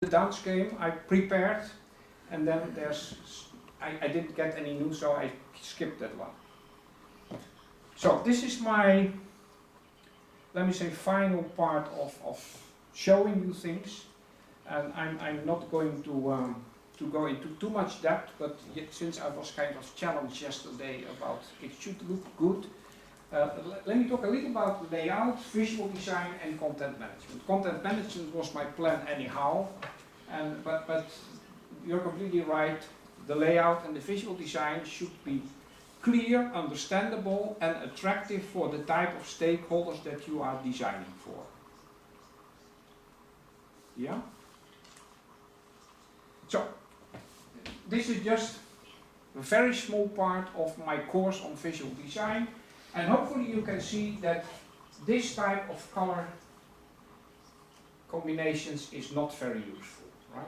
the dance game I prepared, and then I didn't get any news, so I skipped that one. So this is my, let me say, final part of showing you things, and I'm not going to go into too much depth, but since I was kind of challenged yesterday about it should look good, let me talk a little about layout, visual design, and content management. Content management was my plan anyhow, but you're completely right. The layout and the visual design should be clear, understandable, and attractive for the type of stakeholders that you are designing for. Yeah? So, this is just a very small part of my course on visual design, and hopefully you can see that this type of color combinations is not very useful, right?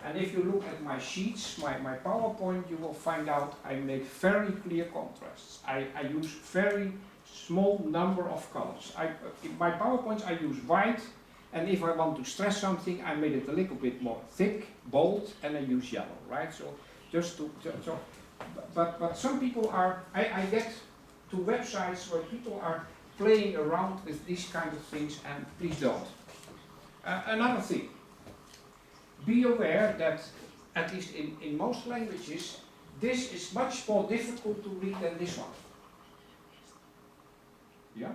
And if you look at my sheets, my PowerPoint, you will find out I make very clear contrasts. I use very small number of colors. In my PowerPoints I use white, and if I want to stress something, I made it a little bit more thick, bold, and I use yellow, right? So just to, but some people are, I get to websites where people are playing around with these kind of things, and please don't. Another thing, be aware that, at least in most languages, this is much more difficult to read than this one. Yeah?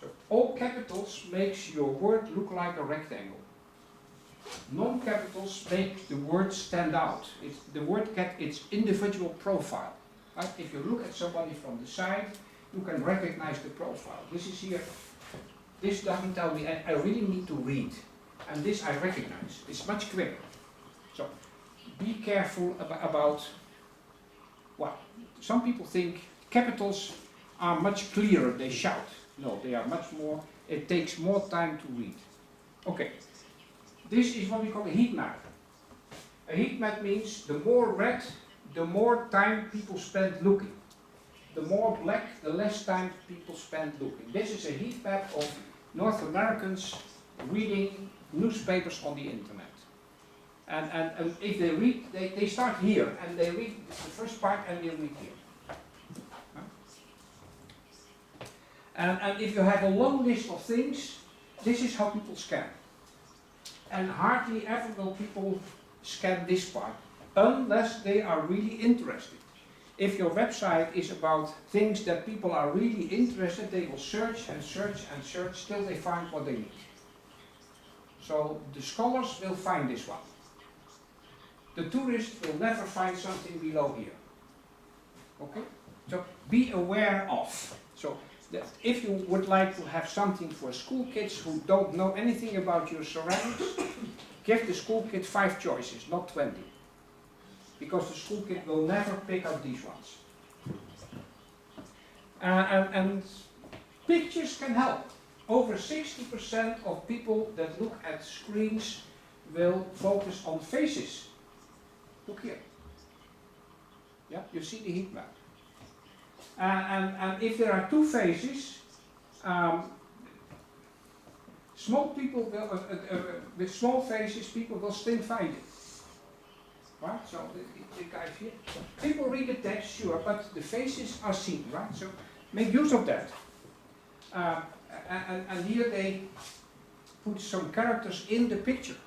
So all capitals makes your word look like a rectangle. Non-capitals make the word stand out. The word gets its individual profile. Right? If you look at somebody from the side, you can recognize the profile. This is here. This doesn't tell me, I really need to read. And this I recognize. It's much quicker. So be careful about what some people think capitals are much clearer, they shout. No, they are much more, it takes more time to read. Okay, this is what we call a heat map. A heat map means the more red, the more time people spend looking. The more black, the less time people spend looking. This is a heat map of North Americans reading newspapers on the internet. And if they read, they start here, and they read the first part and they read here. And if you have a long list of things, this is how people scan. And hardly ever will people scan this part, unless they are really interested. If your website is about things that people are really interested, they will search and search and search till they find what they need. So the scholars will find this one. The tourist will never find something below here. Okay? So be aware of. So that if you would like to have something for school kids who don't know anything about your surroundings, give the school kid 5 choices, not 20. Because the school kid will never pick up these ones. And pictures can help. Over 60% of people that look at screens will focus on faces. Look here. Yeah, you see the heat map. And if there are 2 faces, small people will, with small faces, people will still find it. Right? So the guys here. People read the text, sure, but the faces are seen, right? So make use of that. And here they put some characters in the picture.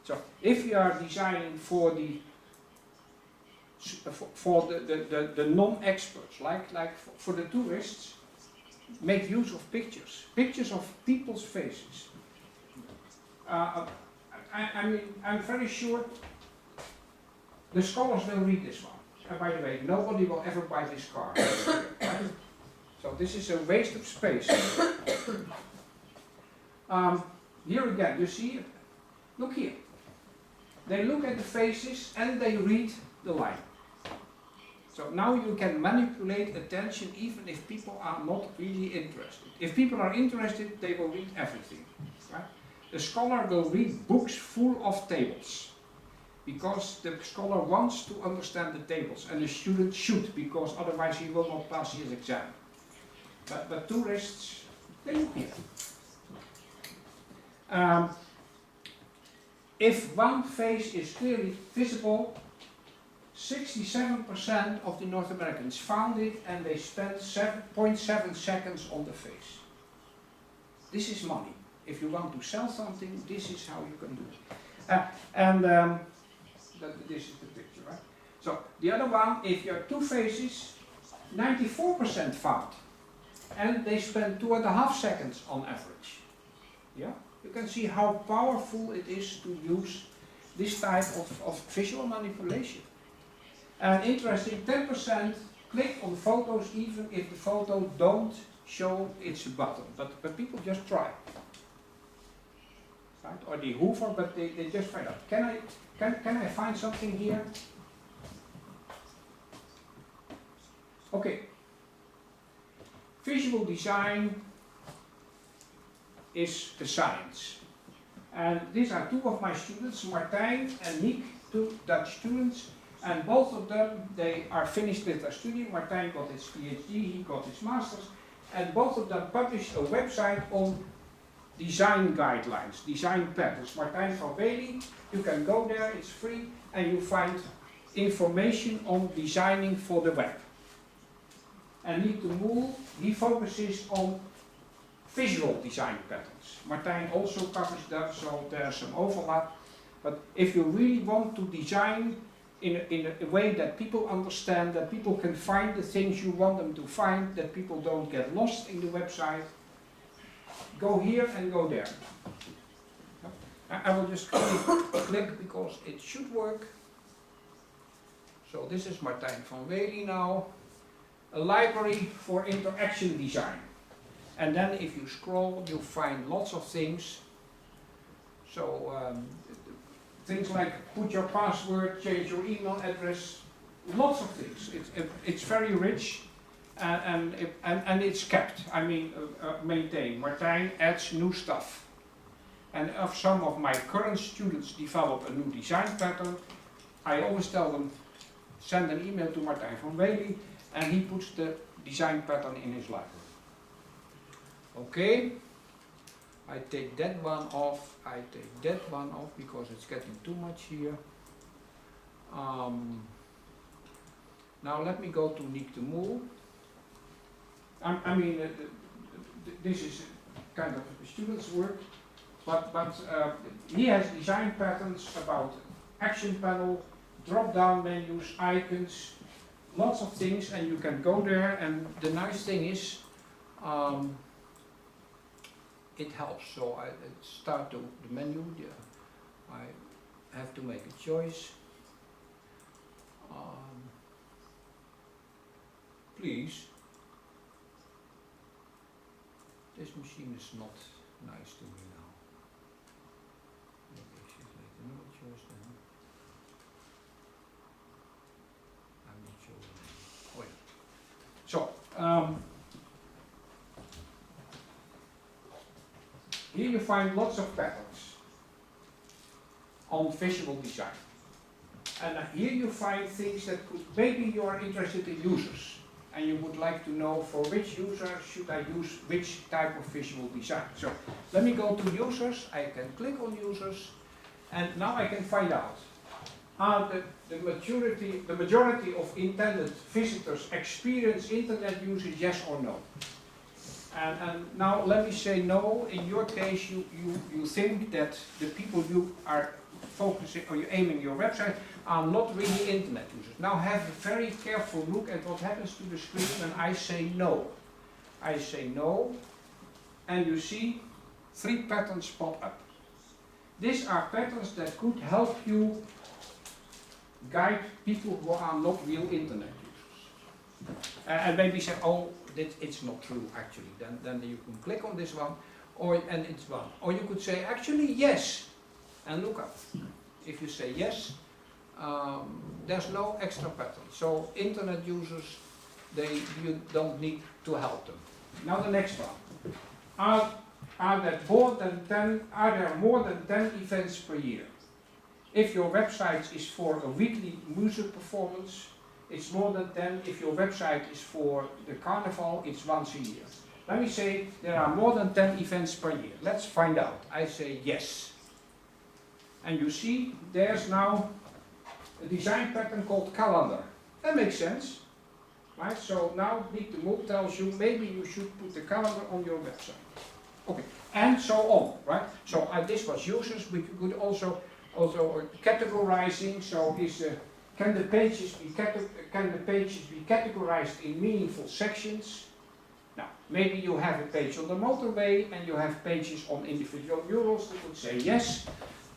So if you are designing for the non-experts, like for the tourists, make use of pictures of people's faces. I mean, I'm very sure the scholars will read this one. And by the way, nobody will ever buy this car. Right? So this is a waste of space. Here again, you see, look here. They look at the faces and they read the line. So now you can manipulate attention even if people are not really interested. If people are interested, they will read everything. Right? The scholar will read books full of tables, because the scholar wants to understand the tables, and the student should, because otherwise he will not pass his exam. But tourists, they look here. If one face is clearly visible, 67% of the North Americans found it and they spent 7.7 seconds on the face. This is money. If you want to sell something, this is how you can do it. This is the picture, right? So the other one, if you have two faces, 94% found. And they spend 2.5 seconds on average. Yeah? You can see how powerful it is to use this type of visual manipulation. And interesting, 10% click on photos even if the photo don't show it's a button. But people just try. Right? Or they hover, but they just find out. Can I find something here? Okay. Visual design is a science. And these are two of my students, Martijn and Niek, two Dutch students. And both of them, they are finished with their study. Martijn got his PhD, he got his master's. And both of them published a website on design guidelines, design patterns. Martijn van Wely, you can go there, it's free, and you find information on designing for the web. And Niek de Moel, he focuses on visual design patterns. Martijn also covers that, so there's some overlap. But if you really want to design in a way that people understand, that people can find the things you want them to find, that people don't get lost in the website, go here and go there. I will just click because it should work. So this is Martijn van Wely now. A library for interaction design. And then if you scroll, you find lots of things. So things like put your password, change your email address, lots of things. It's very rich and it's kept, maintained. Martijn adds new stuff. And if some of my current students develop a new design pattern, I always tell them, send an email to Martijn van Wely, and he puts the design pattern in his library. Okay, I take that one off, because it's getting too much here. Now let me go to Niek de Moel. This is kind of a student's work, but he has design patterns about action panel, drop-down menus, icons, lots of things, and you can go there, and the nice thing is it helps. So I start the menu, I have to make a choice. Please, this machine is not nice to me now. Maybe I should make another choice then. I'm not sure. Oh yeah. So, here you find lots of patterns on visual design. And here you find things that maybe you are interested in users. And you would like to know for which user should I use which type of visual design. So let me go to users, I can click on users, and now I can find out the majority of intended visitors experience internet usage, yes or no. And now let me say no. In your case, you think that the people you are focusing or you're aiming your website are not really internet users. Now have a very careful look at what happens to the screen when I say no. I say no, and you see 3 patterns pop up. These are patterns that could help you guide people who are not real internet users. And maybe say, oh, it's not true actually. Then you can click on this one, and it's one. Or you could say, actually yes, and look up. If you say yes, there's no extra pattern. So internet users, you don't need to help them. Now the next one. Are there more than 10 events per year? If your website is for a weekly music performance, it's more than 10. If your website is for the carnival, it's once a year. Let me say there are more than 10 events per year. Let's find out. I say yes. And you see, there's now a design pattern called calendar. That makes sense, right? So now Meet the Mood tells you maybe you should put the calendar on your website. Okay, and so on, right? So this was users, but you could also categorizing. So can the pages be categorized in meaningful sections? Now, maybe you have a page on the motorway and you have pages on individual murals. You could say yes,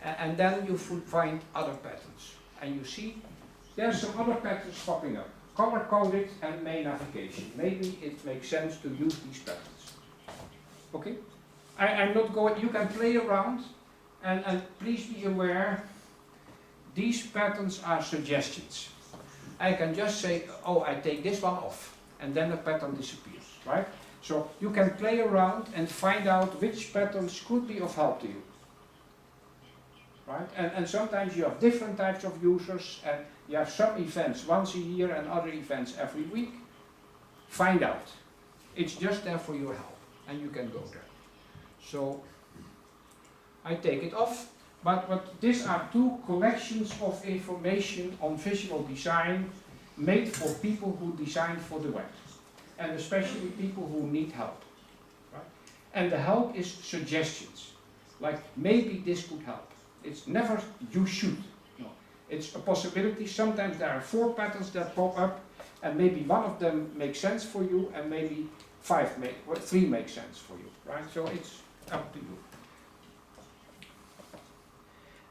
and then you would find other patterns. And you see, there's some other patterns popping up. Color-coded and main navigation. Maybe it makes sense to use these patterns. Okay? I'm not going, you can play around, and please be aware, these patterns are suggestions. I can just say, oh, I take this one off, and then the pattern disappears, right? So you can play around and find out which patterns could be of help to you. Right? And sometimes you have different types of users, and you have some events once a year and other events every week. Find out. It's just there for your help, and you can go there. So I take it off, but these are two collections of information on visual design made for people who design for the web, and especially people who need help. Right? And the help is suggestions, like maybe this could help. It's never you should. No. It's a possibility. Sometimes there are 4 patterns that pop up, and maybe one of them makes sense for you, and maybe 3 make sense for you. Right? So it's up to you.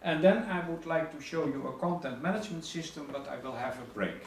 And then I would like to show you a content management system, but I will have a break.